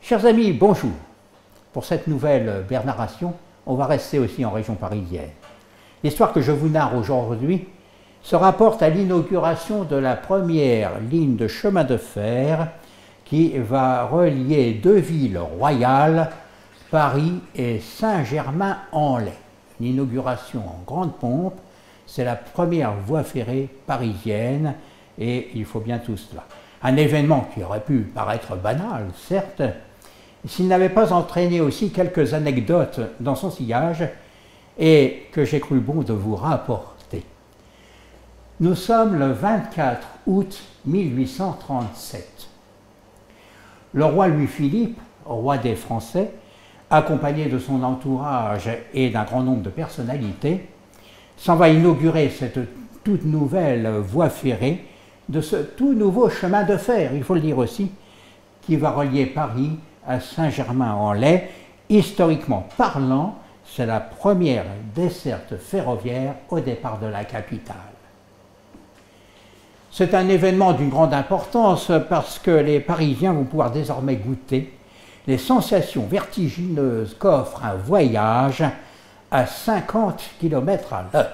Chers amis, bonjour. Pour cette nouvelle narration, on va rester aussi en région parisienne. L'histoire que je vous narre aujourd'hui se rapporte à l'inauguration de la première ligne de chemin de fer qui va relier deux villes royales, Paris et Saint-Germain-en-Laye. Une inauguration en grande pompe, c'est la première voie ferrée parisienne et il faut bien tout cela. Un événement qui aurait pu paraître banal, certes, s'il n'avait pas entraîné aussi quelques anecdotes dans son sillage et que j'ai cru bon de vous rapporter. Nous sommes le 24 août 1837. Le roi Louis-Philippe, roi des Français, accompagné de son entourage et d'un grand nombre de personnalités, s'en va inaugurer cette toute nouvelle voie ferrée de ce tout nouveau chemin de fer, il faut le dire aussi, qui va relier Paris à Saint-Germain-en-Laye. Historiquement parlant, c'est la première desserte ferroviaire au départ de la capitale. C'est un événement d'une grande importance parce que les Parisiens vont pouvoir désormais goûter les sensations vertigineuses qu'offre un voyage à 50 km/h.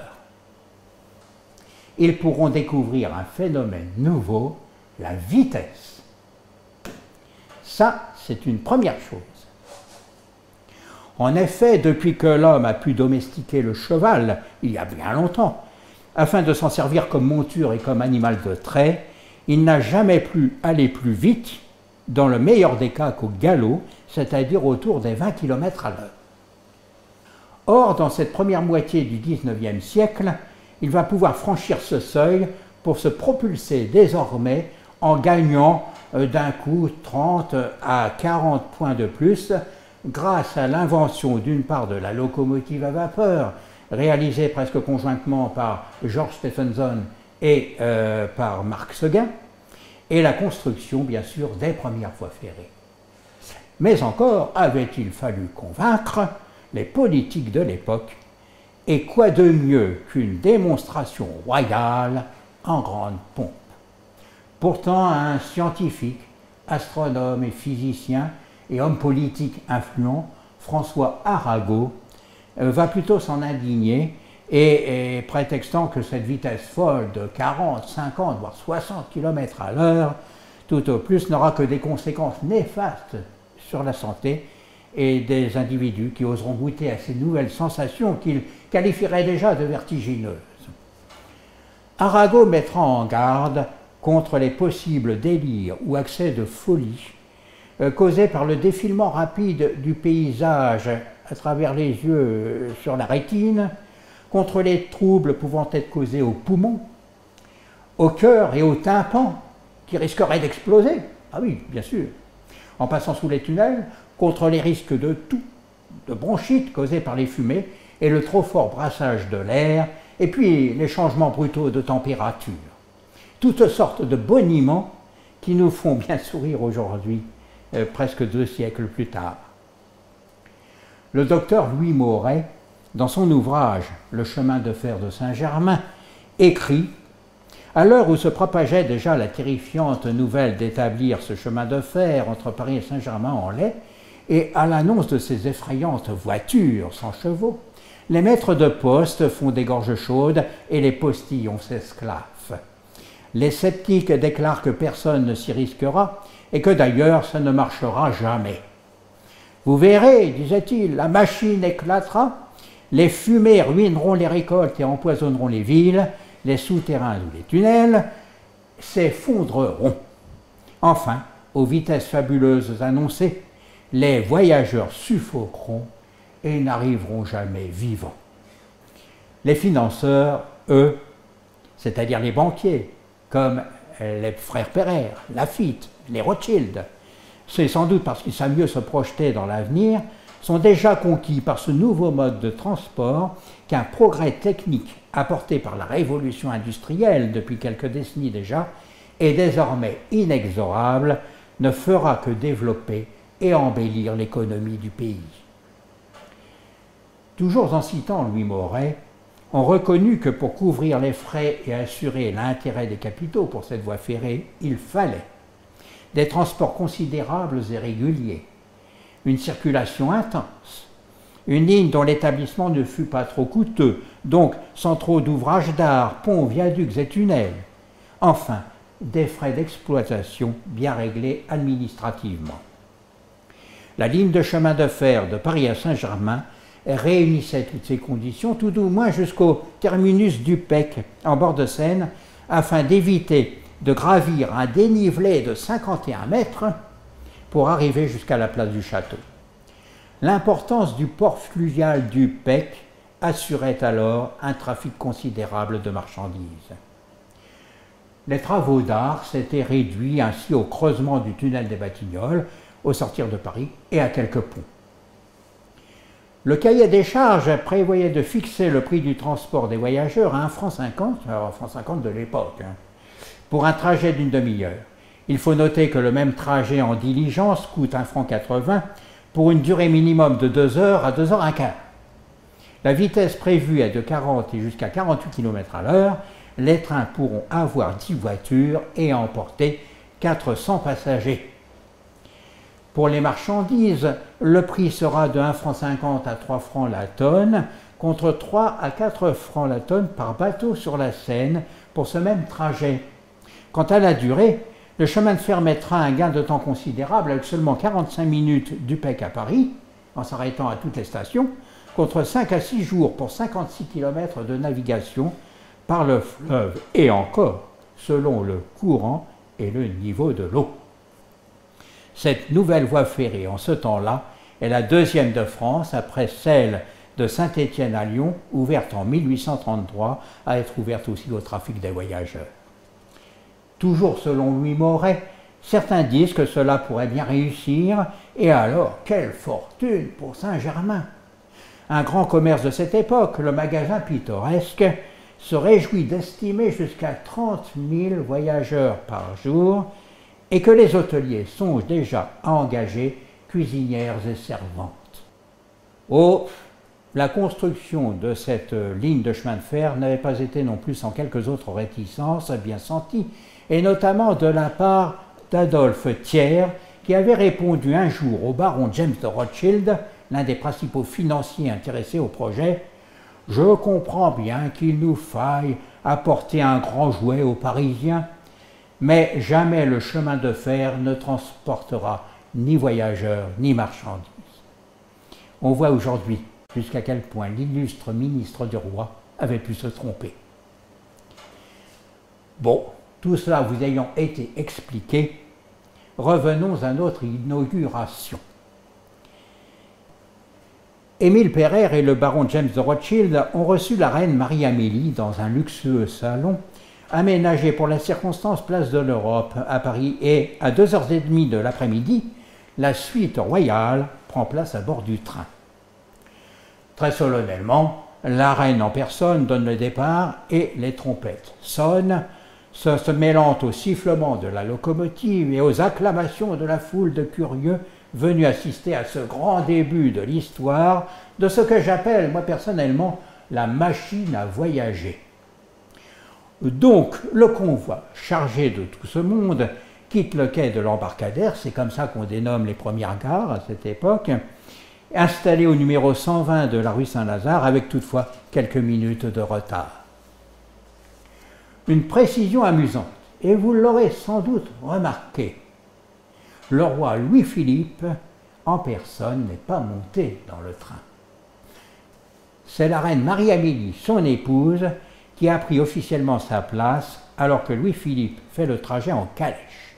Ils pourront découvrir un phénomène nouveau, la vitesse. Ça, c'est une première chose. En effet, depuis que l'homme a pu domestiquer le cheval, il y a bien longtemps, afin de s'en servir comme monture et comme animal de trait, il n'a jamais pu aller plus vite, dans le meilleur des cas qu'au galop, c'est-à-dire autour des 20 km/h. Or, dans cette première moitié du XIXe siècle, il va pouvoir franchir ce seuil pour se propulser désormais en gagnant d'un coup 30 à 40 points de plus grâce à l'invention d'une part de la locomotive à vapeur, réalisée presque conjointement par George Stephenson et par Marc Seguin, et la construction bien sûr des premières voies ferrées. Mais encore avait-il fallu convaincre les politiques de l'époque. Et quoi de mieux qu'une démonstration royale en grande pompe? Pourtant, un scientifique, astronome et physicien et homme politique influent, François Arago, va plutôt s'en indigner et prétextant que cette vitesse folle de 40, 50, voire 60 km/h, tout au plus, n'aura que des conséquences néfastes sur la santé et des individus qui oseront goûter à ces nouvelles sensations qu'il qualifierait déjà de vertigineuses. Arago mettra en garde contre les possibles délires ou accès de folie causés par le défilement rapide du paysage à travers les yeux sur la rétine, contre les troubles pouvant être causés aux poumons, au cœur et au tympan qui risqueraient d'exploser, ah oui, bien sûr, en passant sous les tunnels, contre les risques de toux, de bronchite causés par les fumées et le trop fort brassage de l'air, et puis les changements brutaux de température. Toutes sortes de boniments qui nous font bien sourire aujourd'hui, presque 2 siècles plus tard. Le docteur Louis Mauret, dans son ouvrage « Le chemin de fer de Saint-Germain », écrit « À l'heure où se propageait déjà la terrifiante nouvelle d'établir ce chemin de fer entre Paris et Saint-Germain-en-Laye, et à l'annonce de ces effrayantes voitures sans chevaux, les maîtres de poste font des gorges chaudes et les postillons s'esclaffent. Les sceptiques déclarent que personne ne s'y risquera et que d'ailleurs ça ne marchera jamais. Vous verrez, disait-il, la machine éclatera, les fumées ruineront les récoltes et empoisonneront les villes, les souterrains ou les tunnels s'effondreront. Enfin, aux vitesses fabuleuses annoncées, les voyageurs suffoqueront et n'arriveront jamais vivants. Les financeurs, eux, c'est-à-dire les banquiers, comme les frères Perrer, Laffitte, les Rothschild, c'est sans doute parce qu'ils savent mieux se projeter dans l'avenir, sont déjà conquis par ce nouveau mode de transport qu'un progrès technique apporté par la révolution industrielle depuis quelques décennies déjà est désormais inexorable, ne fera que développer et embellir l'économie du pays. Toujours en citant Louis Mauret, on reconnut que pour couvrir les frais et assurer l'intérêt des capitaux pour cette voie ferrée, il fallait des transports considérables et réguliers, une circulation intense, une ligne dont l'établissement ne fut pas trop coûteux, donc sans trop d'ouvrages d'art, ponts, viaducs et tunnels. Enfin, des frais d'exploitation bien réglés administrativement. La ligne de chemin de fer de Paris à Saint-Germain réunissait toutes ces conditions, tout au moins jusqu'au terminus du Pec, en bord de Seine, afin d'éviter de gravir un dénivelé de 51 mètres pour arriver jusqu'à la place du château. L'importance du port fluvial du Pec assurait alors un trafic considérable de marchandises. Les travaux d'art s'étaient réduits ainsi au creusement du tunnel des Batignolles, au sortir de Paris, et à quelques ponts. Le cahier des charges prévoyait de fixer le prix du transport des voyageurs à 1,50 franc, alors 1,50 franc de l'époque, pour un trajet d'une demi-heure. Il faut noter que le même trajet en diligence coûte 1,80 franc pour une durée minimum de 2 heures à 2 heures un quart. La vitesse prévue est de 40 et jusqu'à 48 km à l'heure. Les trains pourront avoir 10 voitures et emporter 400 passagers. Pour les marchandises, le prix sera de 1,50 franc à 3 francs la tonne, contre 3 à 4 francs la tonne par bateau sur la Seine pour ce même trajet. Quant à la durée, le chemin de fer mettra un gain de temps considérable avec seulement 45 minutes du Pec à Paris, en s'arrêtant à toutes les stations, contre 5 à 6 jours pour 56 km de navigation par le fleuve, et encore, selon le courant et le niveau de l'eau. Cette nouvelle voie ferrée, en ce temps-là, est la deuxième de France, après celle de Saint-Étienne à Lyon, ouverte en 1833, à être ouverte aussi au trafic des voyageurs. Toujours selon Louis Moret, certains disent que cela pourrait bien réussir, et alors, quelle fortune pour Saint-Germain! Un grand commerce de cette époque, le magasin pittoresque, se réjouit d'estimer jusqu'à 30 000 voyageurs par jour, et que les hôteliers songent déjà à engager cuisinières et servantes. Oh, la construction de cette ligne de chemin de fer n'avait pas été non plus sans quelques autres réticences bien senties, et notamment de la part d'Adolphe Thiers, qui avait répondu un jour au baron James de Rothschild, l'un des principaux financiers intéressés au projet: « Je comprends bien qu'il nous faille apporter un grand jouet aux Parisiens, mais jamais le chemin de fer ne transportera ni voyageurs ni marchandises. » On voit aujourd'hui jusqu'à quel point l'illustre ministre du roi avait pu se tromper. Bon, tout cela vous ayant été expliqué, revenons à notre inauguration. Émile Pereire et le baron James de Rothschild ont reçu la reine Marie-Amélie dans un luxueux salon aménagé pour la circonstance place de l'Europe à Paris, et à 2h30 de l'après-midi, la suite royale prend place à bord du train. Très solennellement, la reine en personne donne le départ et les trompettes sonnent, se mêlant au sifflement de la locomotive et aux acclamations de la foule de curieux venus assister à ce grand début de l'histoire de ce que j'appelle, moi personnellement, la machine à voyager. Donc, le convoi chargé de tout ce monde quitte le quai de l'embarcadère, c'est comme ça qu'on dénomme les premières gares à cette époque, installé au numéro 120 de la rue Saint-Lazare, avec toutefois quelques minutes de retard. Une précision amusante, et vous l'aurez sans doute remarqué, le roi Louis-Philippe en personne n'est pas monté dans le train. C'est la reine Marie-Amélie, son épouse, qui a pris officiellement sa place alors que Louis-Philippe fait le trajet en calèche.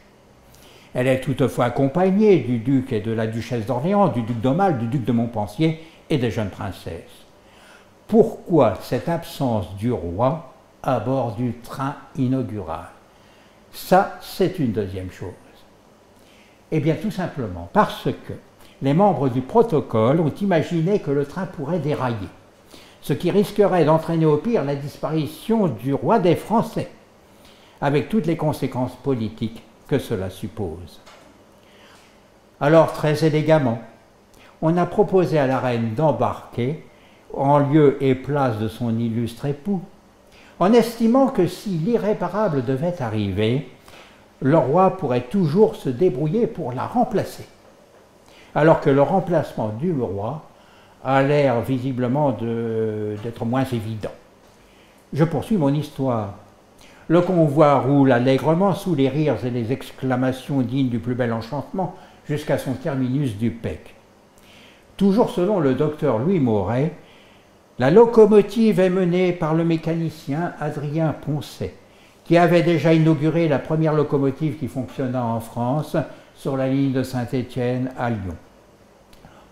Elle est toutefois accompagnée du duc et de la duchesse d'Orléans, du duc d'Aumale, du duc de Montpensier et des jeunes princesses. Pourquoi cette absence du roi à bord du train inaugural? Ça, c'est une deuxième chose. Eh bien, tout simplement parce que les membres du protocole ont imaginé que le train pourrait dérailler, ce qui risquerait d'entraîner au pire la disparition du roi des Français, avec toutes les conséquences politiques que cela suppose. Alors, très élégamment, on a proposé à la reine d'embarquer en lieu et place de son illustre époux, en estimant que si l'irréparable devait arriver, le roi pourrait toujours se débrouiller pour la remplacer. alors que le remplacement du roi a l'air visiblement d'être moins évident. Je poursuis mon histoire. Le convoi roule allègrement sous les rires et les exclamations dignes du plus bel enchantement jusqu'à son terminus du Pec. Toujours selon le docteur Louis Mauret, la locomotive est menée par le mécanicien Adrien Poncet, qui avait déjà inauguré la première locomotive qui fonctionna en France sur la ligne de Saint-Étienne à Lyon.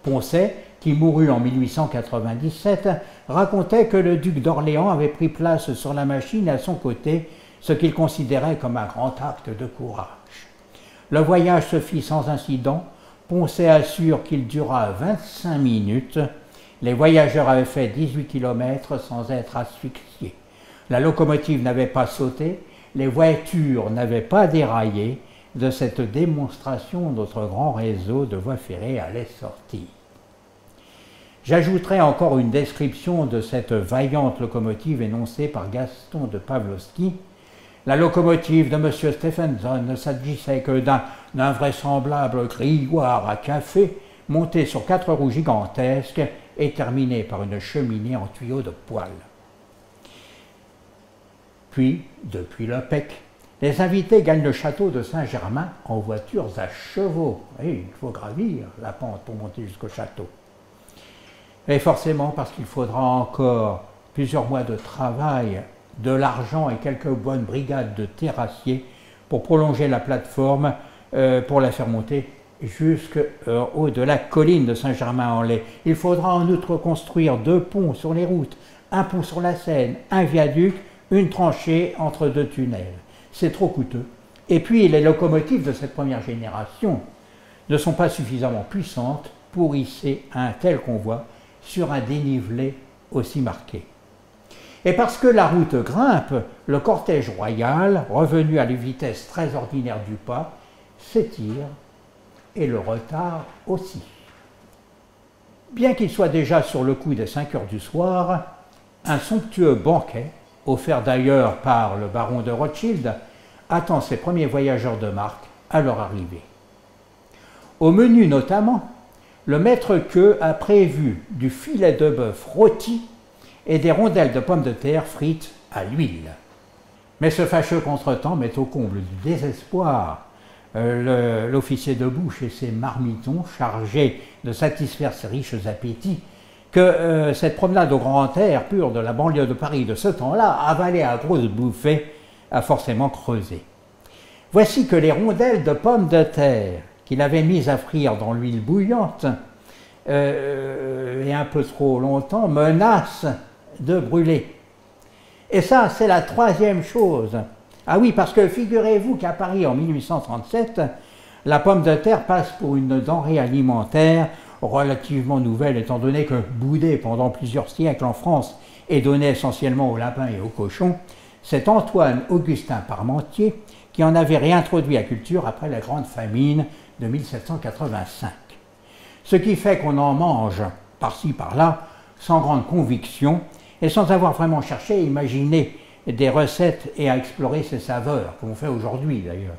Poncet, qui mourut en 1897, racontait que le duc d'Orléans avait pris place sur la machine à son côté, ce qu'il considérait comme un grand acte de courage. Le voyage se fit sans incident. Poncet assure qu'il dura 25 minutes. Les voyageurs avaient fait 18 km sans être asphyxiés. La locomotive n'avait pas sauté, les voitures n'avaient pas déraillé. De cette démonstration, notre grand réseau de voies ferrées allait sortir. J'ajouterai encore une description de cette vaillante locomotive énoncée par Gaston de Pavlovsky. La locomotive de M. Stephenson ne s'agissait que d'un invraisemblable grioire à café monté sur 4 roues gigantesques et terminé par une cheminée en tuyaux de poêle. Puis, depuis le Pec, les invités gagnent le château de Saint-Germain en voitures à chevaux. Et il faut gravir la pente pour monter jusqu'au château. Et forcément, parce qu'il faudra encore plusieurs mois de travail, de l'argent et quelques bonnes brigades de terrassiers pour prolonger la plateforme, pour la faire monter jusqu'au haut de la colline de Saint-Germain-en-Laye. Il faudra en outre construire 2 ponts sur les routes, un pont sur la Seine, un viaduc, une tranchée entre 2 tunnels. C'est trop coûteux. Et puis, les locomotives de cette première génération ne sont pas suffisamment puissantes pour hisser un tel convoi sur un dénivelé aussi marqué. Et parce que la route grimpe, le cortège royal, revenu à la vitesse très ordinaire du pas, s'étire et le retard aussi. Bien qu'il soit déjà sur le coup des 5 heures du soir, un somptueux banquet, offert d'ailleurs par le baron de Rothschild, attend ses premiers voyageurs de marque à leur arrivée. Au menu notamment, le maître-queux a prévu du filet de bœuf rôti et des rondelles de pommes de terre frites à l'huile. Mais ce fâcheux contretemps met au comble du désespoir l'officier de bouche et ses marmitons chargés de satisfaire ses riches appétits que cette promenade au grand air pur de la banlieue de Paris de ce temps-là, avalée à grosses bouffées, a forcément creusé. Voici que les rondelles de pommes de terre qu'il avait mises à frire dans l'huile bouillante et un peu trop longtemps menacent de brûler. Et ça, c'est la 3e chose. Ah oui, parce que figurez-vous qu'à Paris, en 1837, la pomme de terre passe pour une denrée alimentaire relativement nouvelle, étant donné que boudée pendant plusieurs siècles en France et donnée essentiellement aux lapins et aux cochons, c'est Antoine Augustin Parmentier qui en avait réintroduit la culture après la grande famine de 1785. Ce qui fait qu'on en mange par-ci par-là, sans grande conviction, et sans avoir vraiment cherché à imaginer des recettes et à explorer ses saveurs, comme on fait aujourd'hui d'ailleurs.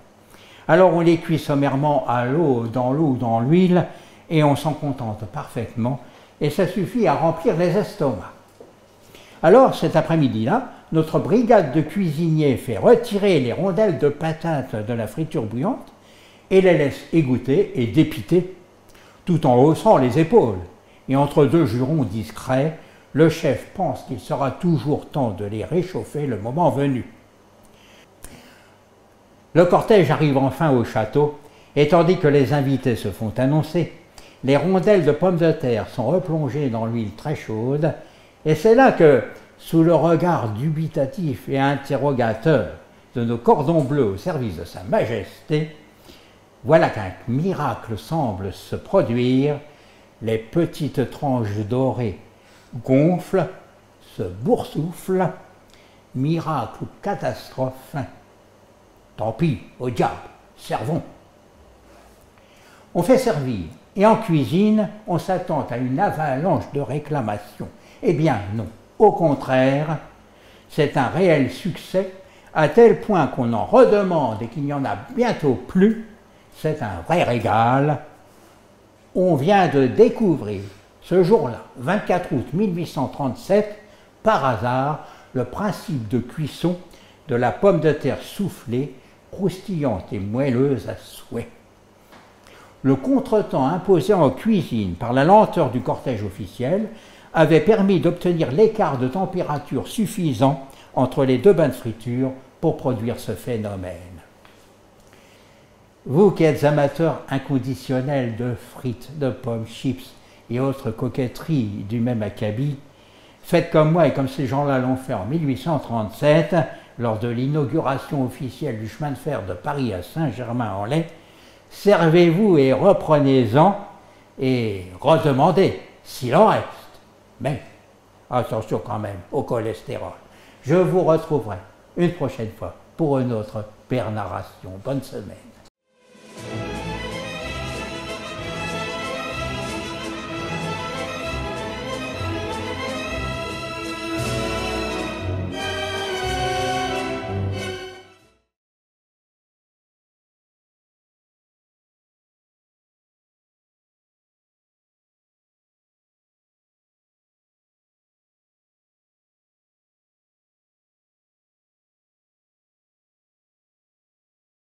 Alors on les cuit sommairement à l'eau ou dans l'huile, et on s'en contente parfaitement, et ça suffit à remplir les estomacs. Alors cet après-midi-là, notre brigade de cuisiniers fait retirer les rondelles de patates de la friture bouillante, et les laisse égoutter et dépiter, tout en haussant les épaules. Et entre 2 jurons discrets, le chef pense qu'il sera toujours temps de les réchauffer le moment venu. Le cortège arrive enfin au château, et tandis que les invités se font annoncer, les rondelles de pommes de terre sont replongées dans l'huile très chaude, et c'est là que, sous le regard dubitatif et interrogateur de nos cordons bleus au service de Sa Majesté, voilà qu'un miracle semble se produire. Les petites tranches dorées gonflent, se boursouflent, miracle ou catastrophe. Tant pis, au diable, servons. On fait servir, et en cuisine, on s'attend à une avalanche de réclamations. Eh bien non, au contraire, c'est un réel succès, à tel point qu'on en redemande et qu'il n'y en a bientôt plus. C'est un vrai régal. On vient de découvrir, ce jour-là, 24 août 1837, par hasard, le principe de cuisson de la pomme de terre soufflée, croustillante et moelleuse à souhait. Le contretemps imposé en cuisine par la lenteur du cortège officiel avait permis d'obtenir l'écart de température suffisant entre les deux bains de friture pour produire ce phénomène. Vous qui êtes amateurs inconditionnels de frites, de pommes, chips et autres coquetteries du même acabit, faites comme moi et comme ces gens-là l'ont fait en 1837, lors de l'inauguration officielle du chemin de fer de Paris à Saint-Germain-en-Laye. Servez-vous et reprenez-en et redemandez s'il en reste. Mais attention quand même au cholestérol. Je vous retrouverai une prochaine fois pour une autre pernarration. Bonne semaine.